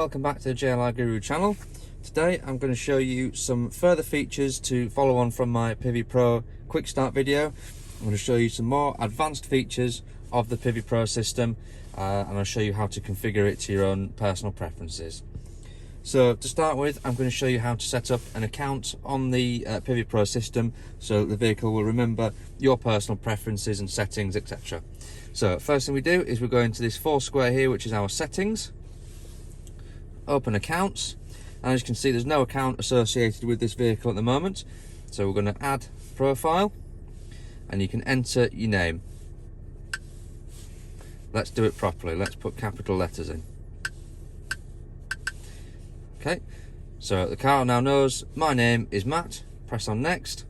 welcome back to the JLR Guru channel. Today I'm going to show you some further features to follow on from my PIVI Pro quick start video. I'm going to show you some more advanced features of the PIVI Pro system and I'll show you how to configure it to your own personal preferences. So to start with, I'm going to show you how to set up an account on the PIVI Pro system so that the vehicle will remember your personal preferences and settings, etc. So first thing we do is we go into this 4 square here, which is our settings, open accounts, and as you can see there's no account associated with this vehicle at the moment. So we're going to add profile and you can enter your name. Let's do it properly. Let's put capital letters in. Okay, so the car now knows my name is Matt. Press on next.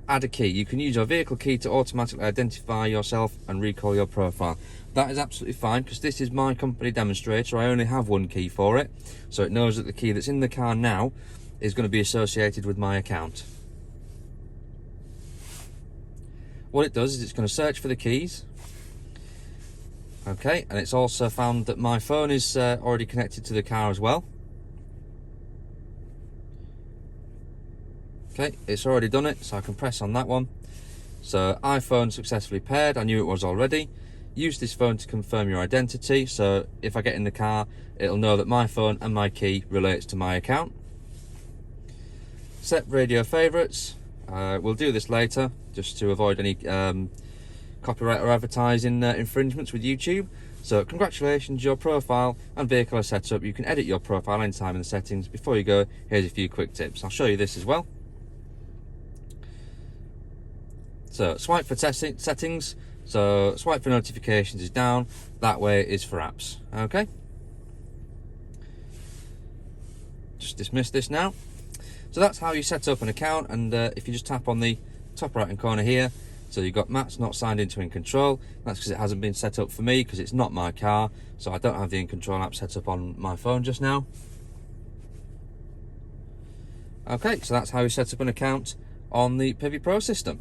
Add a key. You can use your vehicle key to automatically identify yourself and recall your profile. That is absolutely fine because this is my company demonstrator. I only have one key for it, so it knows that the key that's in the car now is going to be associated with my account. What it does is it's going to search for the keys. Okay, and it's also found that my phone is already connected to the car as well. Okay, it's already done it, so I can press on that one. So iPhone successfully paired. I knew it was already. Use this phone to confirm your identity, so if I get in the car it'll know that my phone and my key relates to my account. Set radio favourites. We'll do this later just to avoid any copyright or advertising infringements with YouTube. So congratulations, your profile and vehicle are set up. You can edit your profile anytime in the settings. Before you go, here's a few quick tips. I'll show you this as well. So swipe for settings. So swipe for notifications is down, that way is for apps. Okay, just dismiss this now. So that's how you set up an account, and if you just tap on the top right hand corner here, so you've got Matt's not signed into In Control. That's because it hasn't been set up for me because it's not my car, so I don't have the In Control app set up on my phone just now. Okay, so that's how you set up an account on the PIVI Pro system.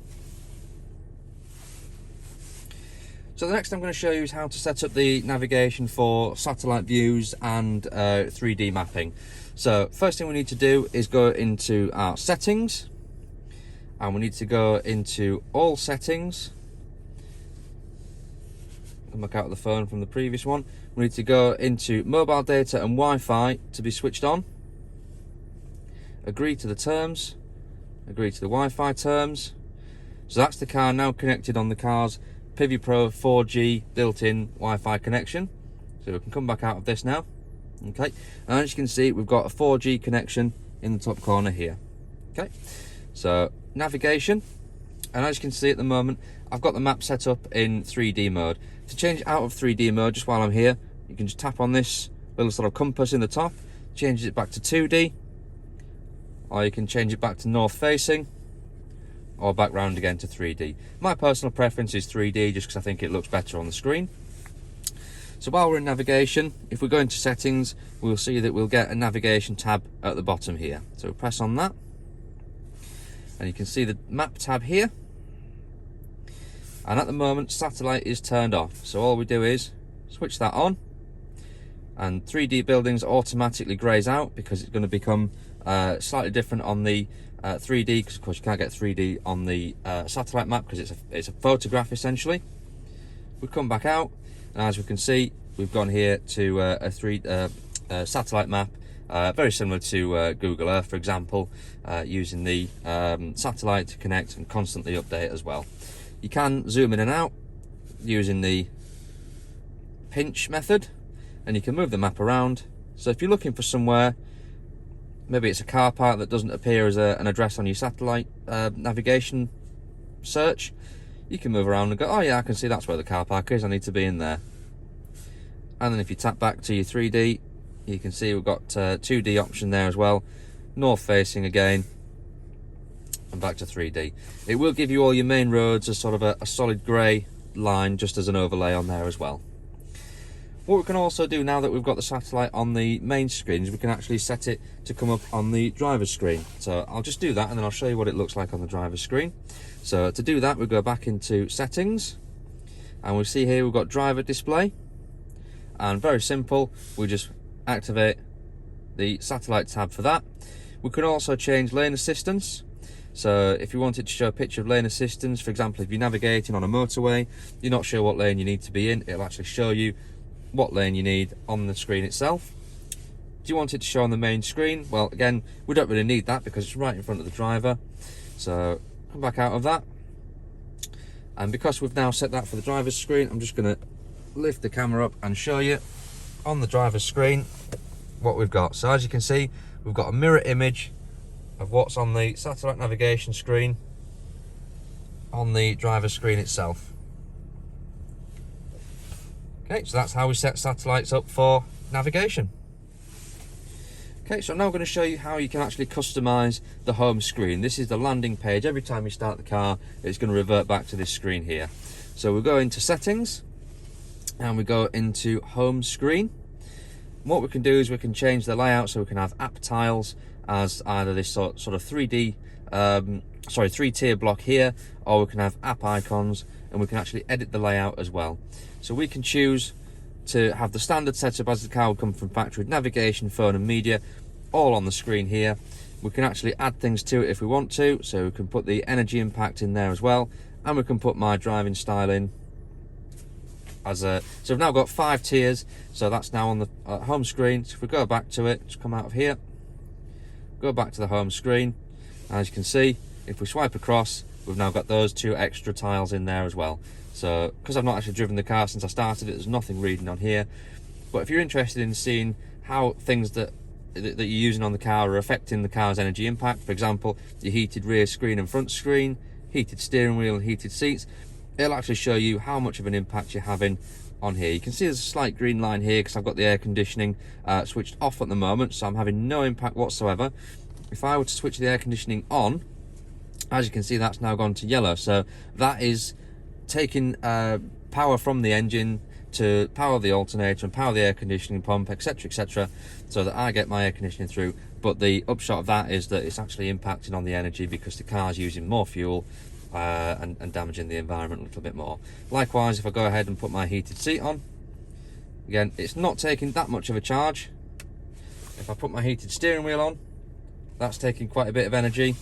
So the next I'm going to show you is how to set up the navigation for satellite views and 3D mapping. So first thing we need to do is go into our settings, and we need to go into all settings. Come back out of the phone from the previous one. We need to go into mobile data and Wi-Fi to be switched on. Agree to the terms. Agree to the Wi-Fi terms. So that's the car now connected on the car's PIVI Pro 4G built-in Wi-Fi connection. So we can come back out of this now. Okay, and as you can see we've got a 4G connection in the top corner here. Okay, so navigation, and as you can see at the moment I've got the map set up in 3D mode. To change it out of 3D mode, just while I'm here, you can just tap on this little sort of compass in the top, changes it back to 2D, or you can change it back to north facing, or back round again to 3D. My personal preference is 3D just because I think it looks better on the screen. So while we're in navigation, if we go into settings, we'll see that we'll get a navigation tab at the bottom here. So we'll press on that, and you can see the map tab here. And at the moment, satellite is turned off. So all we do is switch that on, and 3D buildings automatically grays out because it's going to become slightly different on the 3D, because of course you can't get 3D on the satellite map because it's a photograph essentially. We come back out, and as we can see we've gone here to a satellite map, very similar to Google Earth, for example, using the satellite to connect and constantly update as well. You can zoom in and out using the pinch method, and you can move the map around. So if you're looking for somewhere, maybe it's a car park that doesn't appear as an address on your satellite navigation search, you can move around and go, oh yeah, I can see that's where the car park is, I need to be in there. And then if you tap back to your 3D, you can see we've got 2D option there as well, north facing again, and back to 3D. It will give you all your main roads as sort of a solid grey line, just as an overlay on there as well. What we can also do now that we've got the satellite on the main screen is we can actually set it to come up on the driver's screen. So I'll just do that and then I'll show you what it looks like on the driver's screen. So to do that, we go back into settings, and we see here we've got driver display, and very simple, we just activate the satellite tab for that. We can also change lane assistance. So if you wanted to show a picture of lane assistance, for example, if you're navigating on a motorway, you're not sure what lane you need to be in, it'll actually show you what lane you need on the screen itself. Do you want it to show on the main screen? Well, again, we don't really need that because it's right in front of the driver. So come back out of that. And because we've now set that for the driver's screen, I'm just going to lift the camera up and show you on the driver's screen what we've got. So as you can see, we've got a mirror image of what's on the satellite navigation screen on the driver's screen itself. Okay, so that's how we set satellites up for navigation. Okay, so I'm now going to show you how you can actually customize the home screen. This is the landing page. Every time you start the car, it's going to revert back to this screen here. So we'll go into settings and we go into home screen. What we can do is we can change the layout so we can have app tiles as either this sort of 3D, three-tier block here, or we can have app icons, and we can actually edit the layout as well. So we can choose to have the standard setup as the car would come from factory, navigation, phone and media, all on the screen here. We can actually add things to it if we want to, so we can put the energy impact in there as well, and we can put my driving style in as a, so we've now got 5 tiers, so that's now on the home screen. So if we go back to it, just come out of here, go back to the home screen, as you can see, if we swipe across, we've now got those 2 extra tiles in there as well. So because I've not actually driven the car since I started it, there's nothing reading on here. But if you're interested in seeing how things that you're using on the car are affecting the car's energy impact, for example, your heated rear screen and front screen, heated steering wheel and heated seats, it'll actually show you how much of an impact you're having on here. You can see there's a slight green line here because I've got the air conditioning switched off at the moment, so I'm having no impact whatsoever. If I were to switch the air conditioning on, as you can see, that's now gone to yellow. So that is taking power from the engine to power the alternator and power the air conditioning pump, etc., so that I get my air conditioning through. But the upshot of that is that it's actually impacting on the energy because the car's using more fuel and damaging the environment a little bit more. Likewise, if I go ahead and put my heated seat on, again, it's not taking that much of a charge. If I put my heated steering wheel on, that's taking quite a bit of energy.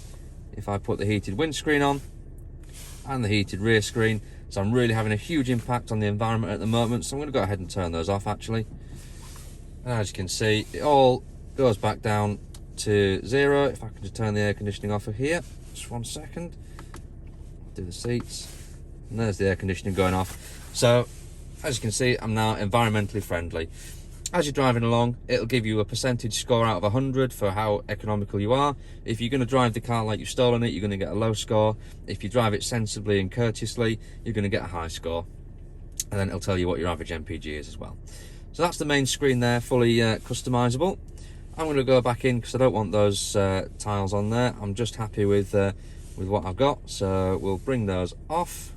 If I put the heated windscreen on and the heated rear screen, so I'm really having a huge impact on the environment at the moment. So I'm going to go ahead and turn those off actually. And as you can see, it all goes back down to 0. If I can just turn the air conditioning off of here, just 1 second. Do the seats, and there's the air conditioning going off. So as you can see, I'm now environmentally friendly. As you're driving along, it'll give you a percentage score out of 100 for how economical you are. If you're going to drive the car like you've stolen it, you're going to get a low score. If you drive it sensibly and courteously, you're going to get a high score, and then it'll tell you what your average MPG is as well. So that's the main screen there, fully customizable. I'm going to go back in because I don't want those tiles on there. I'm just happy with what I've got, so we'll bring those off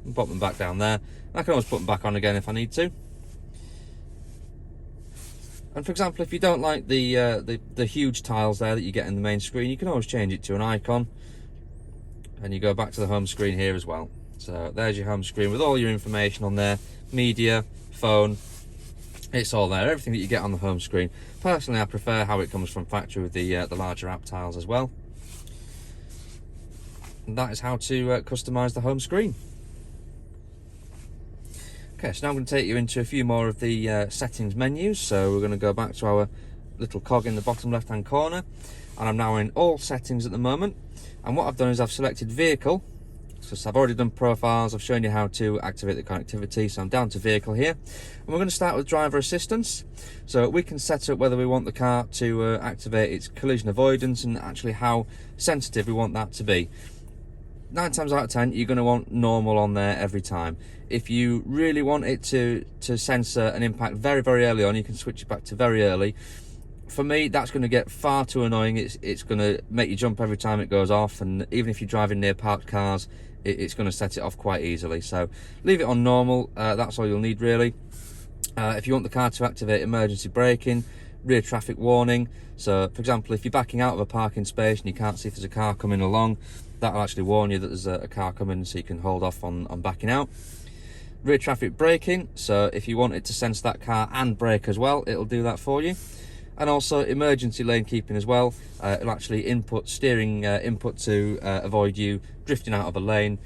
and pop them back down there. I can always put them back on again if I need to. And for example, if you don't like the huge tiles there that you get in the main screen, you can always change it to an icon, and you go back to the home screen here as well. So there's your home screen with all your information on there, media, phone, it's all there, everything that you get on the home screen. Personally, I prefer how it comes from factory with the larger app tiles as well. And that is how to customize the home screen. Okay, so now I'm going to take you into a few more of the settings menus. So we're going to go back to our little cog in the bottom left hand corner, and I'm now in all settings at the moment. And what I've done is I've selected vehicle. So I've already done profiles, I've shown you how to activate the connectivity, so I'm down to vehicle here. And we're going to start with driver assistance. So we can set up whether we want the car to activate its collision avoidance and actually how sensitive we want that to be. 9 times out of 10, you're going to want normal on there every time. If you really want it to sensor an impact very, very early on, you can switch it back to very early. For me, that's going to get far too annoying. It's going to make you jump every time it goes off, and even if you're driving near parked cars, it's going to set it off quite easily. So leave it on normal, that's all you'll need really. If you want the car to activate emergency braking, rear traffic warning, so for example, if you're backing out of a parking space and you can't see if there's a car coming along, that'll actually warn you that there's a car coming, so you can hold off on backing out. Rear traffic braking, so if you want it to sense that car and brake as well, it'll do that for you. And also emergency lane keeping as well. It'll actually input steering input to avoid you drifting out of a lane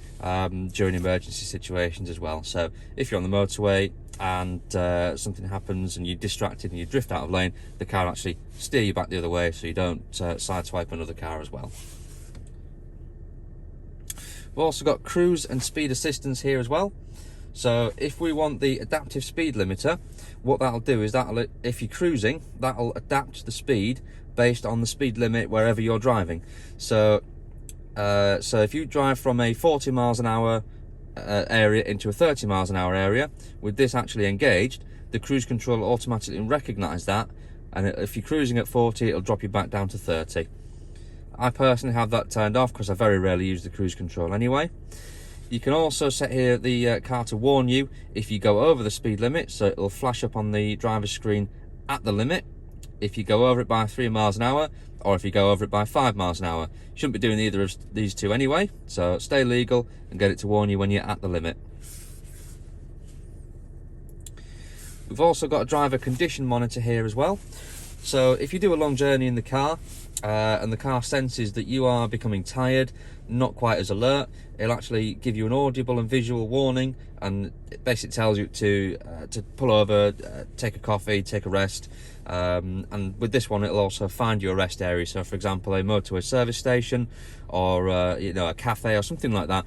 during emergency situations as well. So if you're on the motorway and something happens and you're distracted and you drift out of lane, the car will actually steer you back the other way so you don't sideswipe another car as well. We've also got cruise and speed assistance here as well. So if we want the adaptive speed limiter, what that'll do is that'll, if you're cruising, that'll adapt the speed based on the speed limit wherever you're driving. So if you drive from a 40 miles an hour area into a 30 miles an hour area, with this actually engaged, the cruise control will automatically recognise that, and if you're cruising at 40, it'll drop you back down to 30. I personally have that turned off because I very rarely use the cruise control anyway. You can also set here the car to warn you if you go over the speed limit, so it'll flash up on the driver's screen at the limit if you go over it by 3 miles an hour, or if you go over it by 5 miles an hour. You shouldn't be doing either of these two anyway, so stay legal and get it to warn you when you're at the limit. We've also got a driver condition monitor here as well. So if you do a long journey in the car and the car senses that you are becoming tired, not quite as alert, it'll actually give you an audible and visual warning, and it basically tells you to pull over, take a coffee, take a rest, and with this one it'll also find you a rest area. So for example, a motorway service station or you know, a cafe or something like that,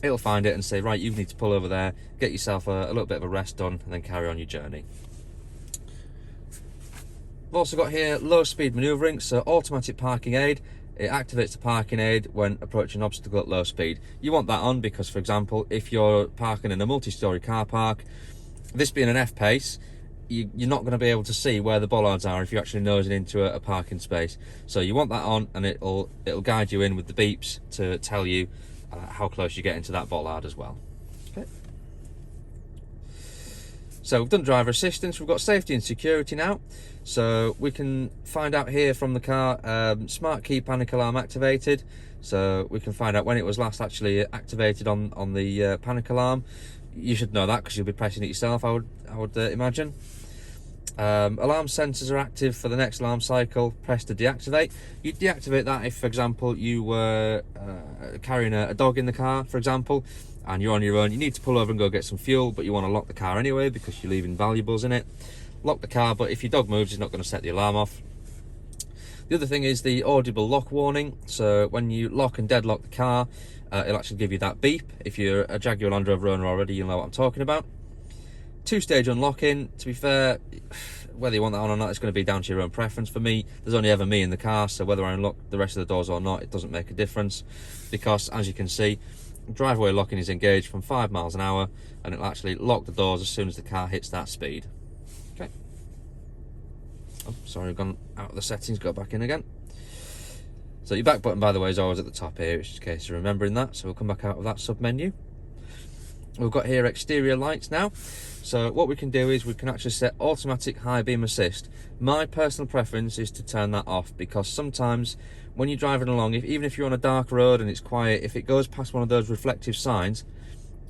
it'll find it and say, right, you need to pull over there, get yourself a little bit of a rest done, and then carry on your journey. We've also got here low speed manoeuvring, so automatic parking aid. It activates the parking aid when approaching an obstacle at low speed. You want that on because, for example, if you're parking in a multi-storey car park, this being an F-pace, you're not going to be able to see where the bollards are if you're actually nosing into a parking space. So you want that on, and it'll guide you in with the beeps to tell you how close you're getting to that bollard as well. Okay. So we've done driver assistance, we've got safety and security now. So we can find out here from the car, smart key panic alarm activated. So we can find out when it was last actually activated on the panic alarm. You should know that because you'll be pressing it yourself, I would imagine. Alarm sensors are active for the next alarm cycle. Press to deactivate. You deactivate that if, for example, you were carrying a dog in the car, for example, and you're on your own. You need to pull over and go get some fuel, but you want to lock the car anyway because you're leaving valuables in it. Lock the car, but if your dog moves, it's not going to set the alarm off. The other thing is the audible lock warning. So when you lock and deadlock the car, it'll actually give you that beep. If you're a Jaguar Land Rover owner already, you'll know what I'm talking about. Two-stage unlocking. To be fair, whether you want that on or not, it's going to be down to your own preference. For me, there's only ever me in the car, so whether I unlock the rest of the doors or not, it doesn't make a difference, because as you can see, driveway locking is engaged from 5 miles an hour, and it'll actually lock the doors as soon as the car hits that speed. Okay. Oh, sorry, I've gone out of the settings, go back in again. So your back button, by the way, is always at the top here, just in case you're remembering that. So we'll come back out of that sub-menu. We've got here exterior lights now. So what we can do is we can actually set automatic high beam assist. My personal preference is to turn that off, because sometimes when you're driving along, even if you're on a dark road and it's quiet, if it goes past one of those reflective signs,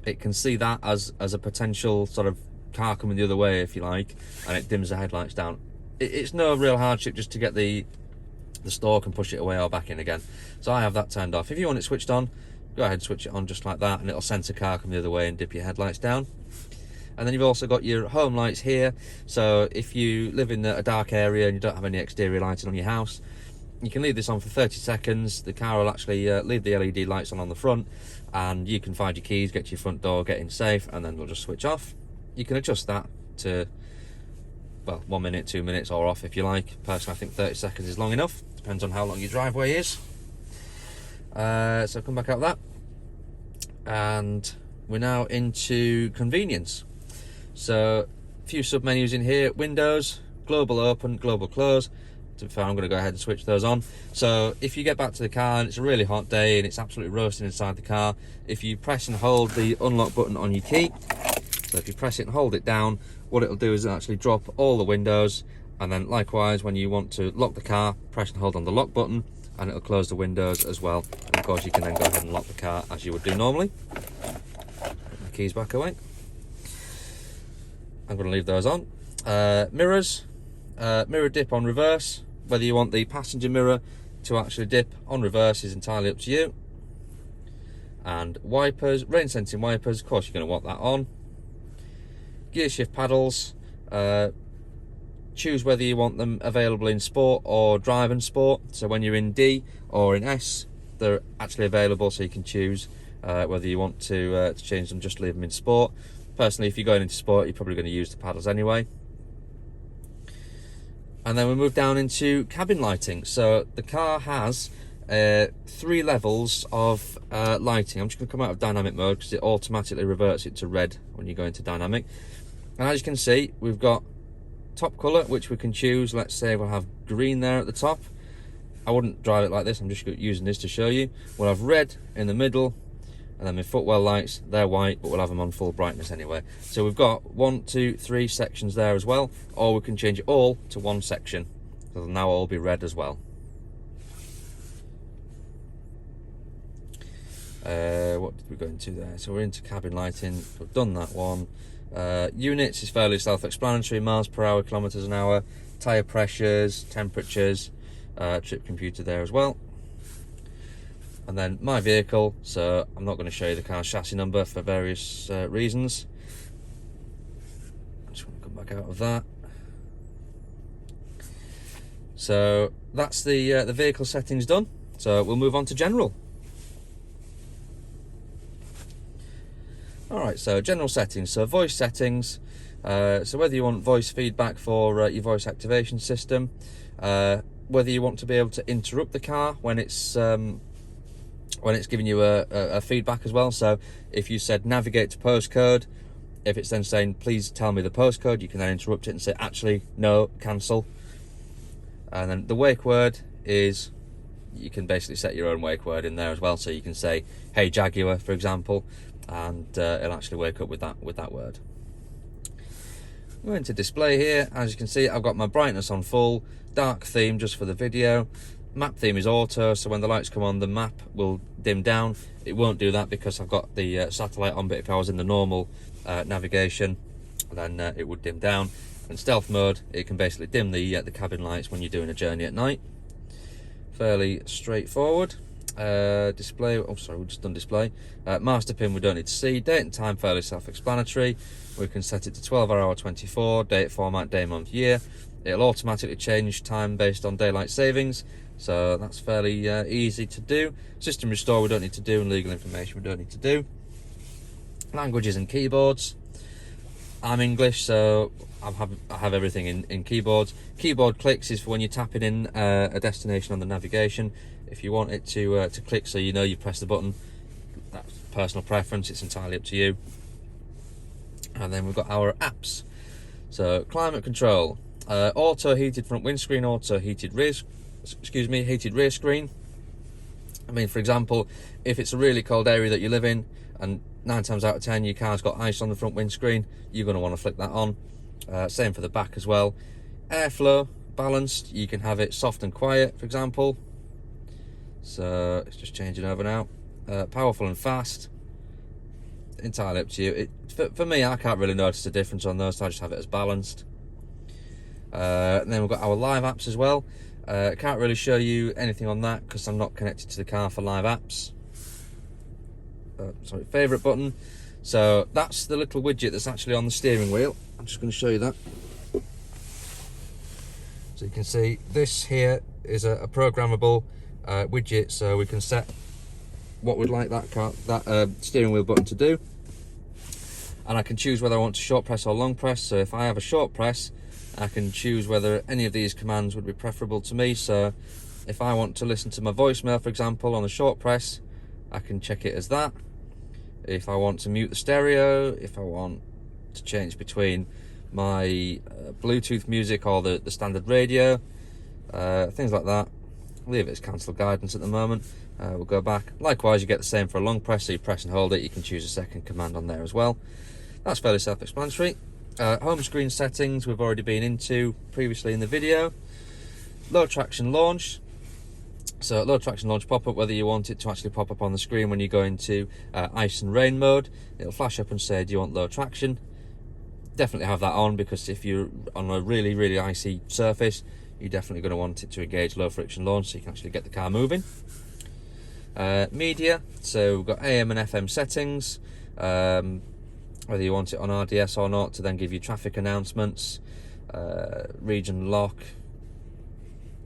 it can see that as a potential sort of car coming the other way, if you like, and it dims the headlights down. It's no real hardship just to get the stalk and push it away or back in again. So I have that turned off. If you want it switched on, go ahead and switch it on just like that, and it'll sense a car coming the other way and dip your headlights down. And then you've also got your home lights here. So if you live in a dark area and you don't have any exterior lighting on your house, you can leave this on for 30 seconds. The car will actually leave the LED lights on the front, and you can find your keys, get to your front door, get in safe, and then we'll just switch off. You can adjust that to, well, 1 minute, 2 minutes, or off if you like. Personally, I think 30 seconds is long enough. Depends on how long your driveway is. So come back out of that, and we're now into convenience. So a few sub-menus in here: Windows, Global Open, Global Close. To be fair, I'm going to go ahead and switch those on. So if you get back to the car and it's a really hot day and it's absolutely roasting inside the car, if you press and hold the unlock button on your key, so if you press it and hold it down, what it'll do is it'll actually drop all the windows, and then likewise when you want to lock the car, press and hold on the lock button, and it'll close the windows as well. And of course you can then go ahead and lock the car as you would do normally. Put my keys back away. I'm going to leave those on. Mirrors, mirror dip on reverse. Whether you want the passenger mirror to actually dip on reverse is entirely up to you. And wipers, rain sensing wipers, of course you're going to want that on. Gear shift paddles, choose whether you want them available in sport or drive and sport. So when you're in D or in S, they're actually available, so you can choose whether you want to change them, just leave them in sport. Personally, if you're going into sport, you're probably going to use the paddles anyway. And then we move down into cabin lighting. So the car has 3 levels of lighting. I'm just going to come out of dynamic mode because it automatically reverts it to red when you go into dynamic. And as you can see, we've got top colour, which we can choose. Let's say we'll have green there at the top. I wouldn't drive it like this, I'm just using this to show you. We'll have red in the middle, and then my footwell lights, they're white, but we'll have them on full brightness anyway. So we've got 1, 2, 3 sections there as well, or we can change it all to one section. So they'll now all be red as well. What did we go into there? So we're into cabin lighting, we've done that one. Units is fairly self-explanatory, miles per hour, kilometers an hour, tyre pressures, temperatures, trip computer there as well. And then my vehicle, so I'm not going to show you the car's chassis number for various reasons. I just want to come back out of that. So that's the vehicle settings done. So we'll move on to general. Alright, so general settings, so voice settings, so whether you want voice feedback for your voice activation system, whether you want to be able to interrupt the car when it's giving you a feedback as well. So if you said navigate to postcode, if it's then saying please tell me the postcode, you can then interrupt it and say actually no, cancel. And then the wake word is, you can basically set your own wake word in there as well, so you can say hey Jaguar, for example, and it'll actually wake up with that word. Going to display here, as you can see, I've got my brightness on full, dark theme just for the video. Map theme is auto, so when the lights come on, the map will dim down. It won't do that because I've got the satellite on, but if I was in the normal navigation, then it would dim down. And stealth mode, it can basically dim the cabin lights when you're doing a journey at night. Fairly straightforward. Display, oh sorry, we've just done display. Master pin we don't need to see. Date and time, fairly self-explanatory. We can set it to 12-hour 24, date format, day, month, year. It'll automatically change time based on daylight savings, so that's fairly easy to do. System restore we don't need to do, and legal information we don't need to do. Languages and keyboards. I'm English, so I have everything in keyboards. Keyboard clicks is for when you're tapping in a destination on the navigation. If you want it to click so you know you press the button, that's personal preference, it's entirely up to you. And then we've got our apps. So climate control, auto heated front windscreen, auto heated rear, heated rear screen. I mean, for example, if it's a really cold area that you live in, and 9 times out of 10 your car's got ice on the front windscreen, you're going to want to flick that on. Same for the back as well. Airflow, balanced, you can have it soft and quiet, for example. So it's just changing over now. Powerful and fast, entirely up to you. For me, I can't really notice a difference on those, so I just have it as balanced. And then we've got our live apps as well. Can't really show you anything on that because I'm not connected to the car for live apps. Sorry, favourite button. So that's the little widget that's actually on the steering wheel. I'm just going to show you that. So you can see this here is a programmable widget, so we can set what we'd like that steering wheel button to do, and I can choose whether I want to short press or long press. So if I have a short press, I can choose whether any of these commands would be preferable to me. So if I want to listen to my voicemail, for example, on a short press, I can check it as that. If I want to mute the stereo, if I want to change between my Bluetooth music or the standard radio, things like that. I'll leave it as cancel guidance at the moment. We'll go back. Likewise, you get the same for a long press, so you press and hold it. You can choose a second command on there as well. That's fairly self-explanatory. Home screen settings we've already been into previously in the video. Low traction launch. So low traction launch pop-up, whether you want it to actually pop up on the screen when you go into ice and rain mode, it'll flash up and say do you want low traction. definitely have that on, because if you're on a really icy surface, you're definitely going to want it to engage low friction launch so you can actually get the car moving. Media, so we've got AM and FM settings, whether you want it on RDS or not, to then give you traffic announcements, region lock,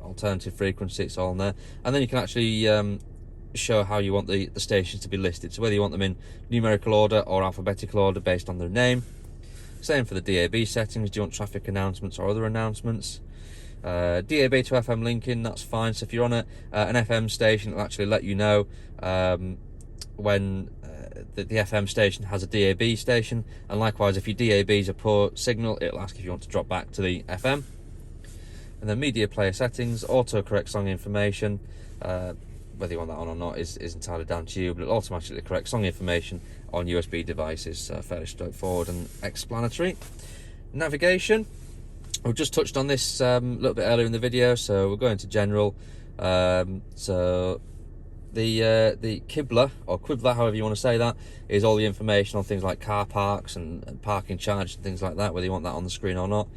alternative frequency, it's all in there. And then you can actually show how you want the stations to be listed, so whether you want them in numerical order or alphabetical order based on their name. Same for the DAB settings. Do you want traffic announcements or other announcements? DAB to FM linking, that's fine. So if you're on an FM station, it'll actually let you know when the FM station has a DAB station, and likewise if your DAB is a poor signal, it'll ask if you want to drop back to the FM. And then media player settings, autocorrect song information, whether you want that on or not is entirely down to you, but it'll automatically correct song information on USB devices. Fairly straightforward and explanatory. Navigation, we've just touched on this a little bit earlier in the video, so we'll go into general. So the Qibla, or Qibla, however you want to say that, is all the information on things like car parks and parking charge and things like that, whether you want that on the screen or not.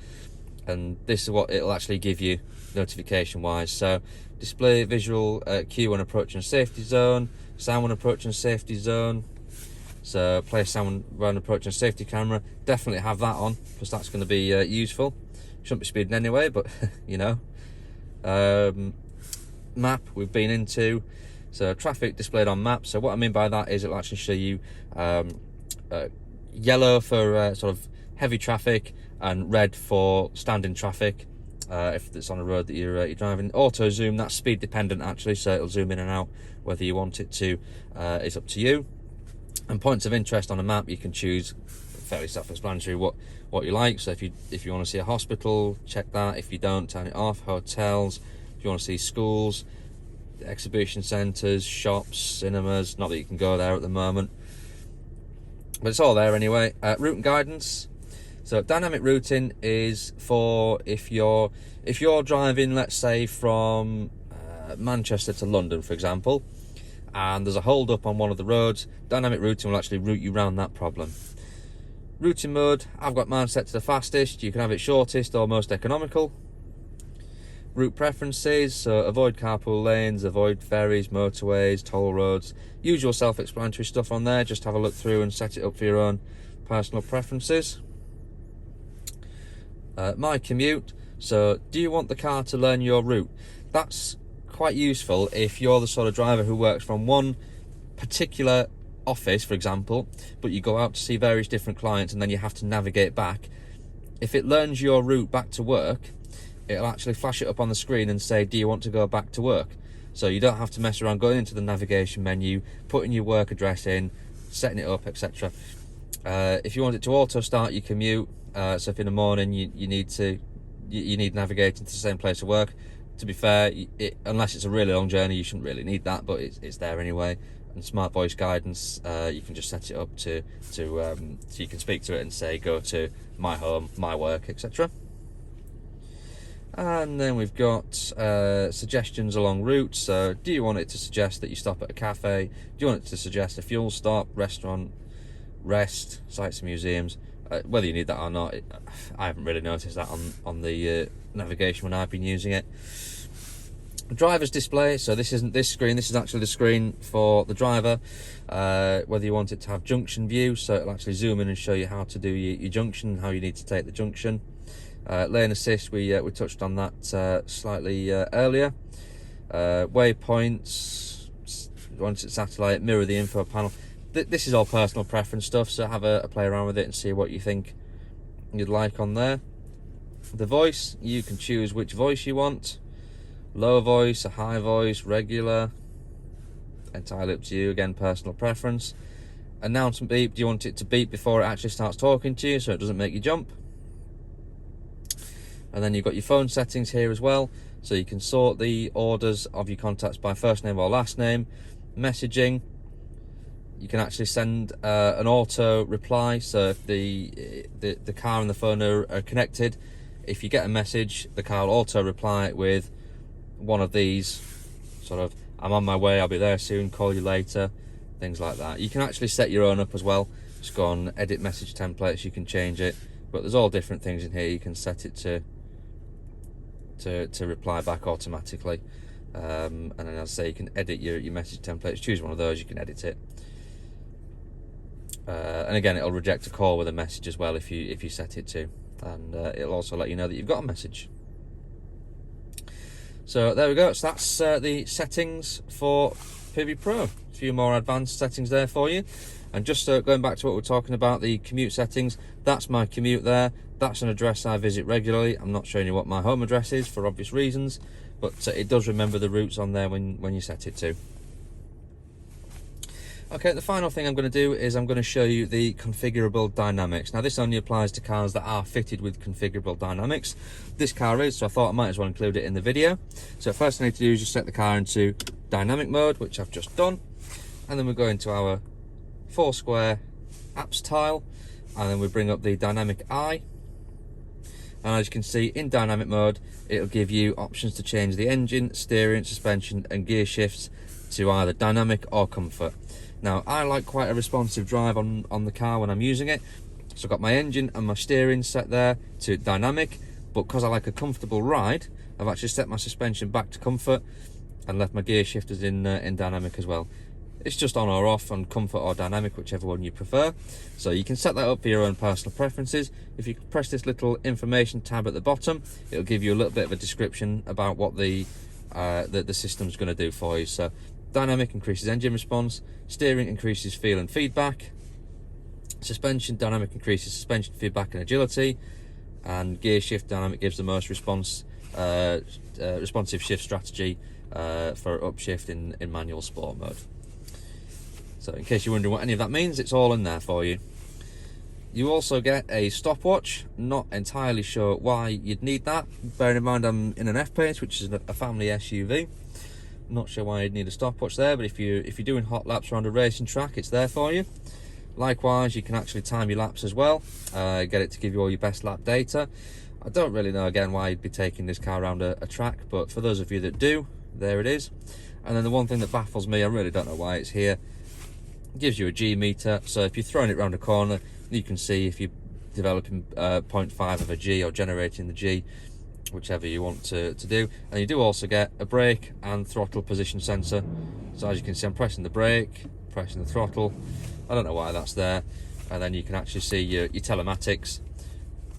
And this is what it'll actually give you notification wise. So display visual cue when approaching a safety zone, sound when approaching a safety zone. So play sound when approaching a safety camera, definitely have that on, because that's going to be useful. Shouldn't be speeding anyway, but you know. Map we've been into, so traffic displayed on map. So what I mean by that is it'll actually show you yellow for sort of heavy traffic and red for standing traffic, if it's on a road that you're driving. Auto zoom, that's speed dependent actually, so it'll zoom in and out whether you want it to, is up to you. And points of interest on a map, you can choose, fairly self-explanatory, what you like. So if you want to see a hospital, check that. If you don't, turn it off. Hotels, if you want to see schools, exhibition centres, shops, cinemas, not that you can go there at the moment, but it's all there anyway. Route and guidance. So dynamic routing is for if you're driving, let's say from Manchester to London, for example, and there's a hold up on one of the roads. Dynamic routing will actually route you around that problem. Routing mode, I've got mine set to the fastest. You can have it shortest or most economical. Route preferences, so avoid carpool lanes, avoid ferries, motorways, toll roads. Usual self-explanatory stuff on there. Just have a look through and set it up for your own personal preferences. My commute, so do you want the car to learn your route? That's quite useful if you're the sort of driver who works from one particular office, for example, but you go out to see various different clients and then you have to navigate back. If it learns your route back to work, it'll actually flash it up on the screen and say, do you want to go back to work? So you don't have to mess around going into the navigation menu, putting your work address in, setting it up, etc. If you want it to auto start your commute, so if in the morning you need navigating to the same place of work, to be fair, unless it's a really long journey, you shouldn't really need that, but it's there anyway. And smart voice guidance, you can just set it up to so you can speak to it and say, go to my home, my work, etc. And then we've got suggestions along route. So do you want it to suggest that you stop at a cafe? Do you want it to suggest a fuel stop, restaurant, rest, sites and museums? Whether you need that or not, I haven't really noticed that on the navigation when I've been using it. Driver's display, so this isn't this screen, this is actually the screen for the driver. Whether you want it to have junction view, so it'll actually zoom in and show you how to do your junction, how you need to take the junction. Lane assist, we touched on that slightly earlier. Waypoints, once it's satellite, mirror the info panel. This is all personal preference stuff, so have a play around with it and see what you think you'd like on there. The voice, you can choose which voice you want. Low voice, a high voice, regular, entirely up to you, again personal preference. Announcement beep, do you want it to beep before it actually starts talking to you so it doesn't make you jump? And then you've got your phone settings here as well, so you can sort the orders of your contacts by first name or last name. Messaging, you can actually send an auto reply, so if the car and the phone are connected, if you get a message, the car will auto reply with one of these, sort of, I'm on my way, I'll be there soon, call you later, things like that. You can actually set your own up as well. Just go on edit message templates, you can change it, but there's all different things in here. You can set it to reply back automatically, and then as I say, you can edit your message templates. Choose one of those, you can edit it, and again, it'll reject a call with a message as well if you set it to, and it'll also let you know that you've got a message. So there we go. So that's the settings for PIVI Pro. A few more advanced settings there for you. And just going back to what we're talking about, the commute settings, that's my commute there. That's an address I visit regularly. I'm not showing you what my home address is for obvious reasons, but it does remember the routes on there when you set it to. Okay, the final thing I'm going to do is I'm going to show you the configurable dynamics. Now this only applies to cars that are fitted with configurable dynamics. This car is, so I thought I might as well include it in the video. So first I need to do is just set the car into dynamic mode, which I've just done. And then we go into our 4 square apps tile, and then we bring up the dynamic eye. And as you can see, in dynamic mode, it'll give you options to change the engine, steering, suspension and gear shifts to either dynamic or comfort. Now, I like quite a responsive drive on the car when I'm using it. So I've got my engine and my steering set there to dynamic, but because I like a comfortable ride, I've actually set my suspension back to comfort and left my gear shifters in dynamic as well. It's just on or off, on comfort or dynamic, whichever one you prefer. So you can set that up for your own personal preferences. If you press this little information tab at the bottom, it'll give you a little bit of a description about what the system's going to do for you. So dynamic increases engine response, steering increases feel and feedback, suspension dynamic increases suspension feedback and agility, and gear shift dynamic gives the most responsive shift strategy for upshift in manual sport mode. So in case you're wondering what any of that means, it's all in there for you. You also get a stopwatch. Not entirely sure why you'd need that. Bearing in mind I'm in an F-Pace, which is a family SUV. Not sure why you'd need a stopwatch there, but if you're doing hot laps around a racing track, it's there for you. Likewise, you can actually time your laps as well. Get it to give you all your best lap data. I don't really know again why you'd be taking this car around a track, but for those of you that do, there it is. And then the one thing that baffles me, I really don't know why it's here, it gives you a G meter. So if you're throwing it around a corner, you can see if you're developing 0.5 of a G or generating the G, whichever you want to do. And you do also get a brake and throttle position sensor. So as you can see, I'm pressing the brake, pressing the throttle. I don't know why that's there. And then you can actually see your telematics,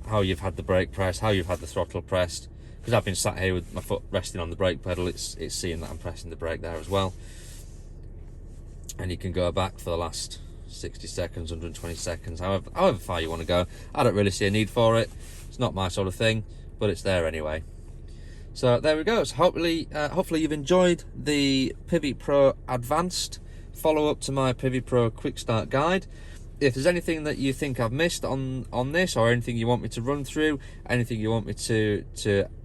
how you've had the brake pressed, how you've had the throttle pressed. Because I've been sat here with my foot resting on the brake pedal, it's seeing that I'm pressing the brake there as well. And you can go back for the last 60 seconds, 120 seconds, however far you want to go. I don't really see a need for it. It's not my sort of thing, but it's there anyway. So there we go. So hopefully you've enjoyed the PIVI Pro Advanced follow-up to my PIVI Pro Quick Start Guide. If there's anything that you think I've missed on this, or anything you want me to run through, anything you want me to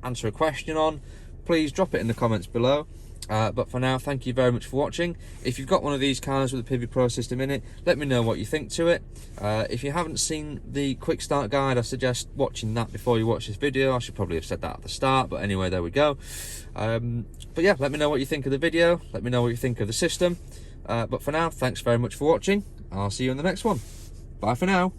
answer a question on, please drop it in the comments below. But for now, thank you very much for watching. If you've got one of these cars with a PIVI Pro system in it, let me know what you think to it. If you haven't seen the Quick Start Guide, I suggest watching that before you watch this video. I should probably have said that at the start, but anyway, there we go. But yeah, let me know what you think of the video. Let me know what you think of the system. But for now, thanks very much for watching. I'll see you in the next one. Bye for now.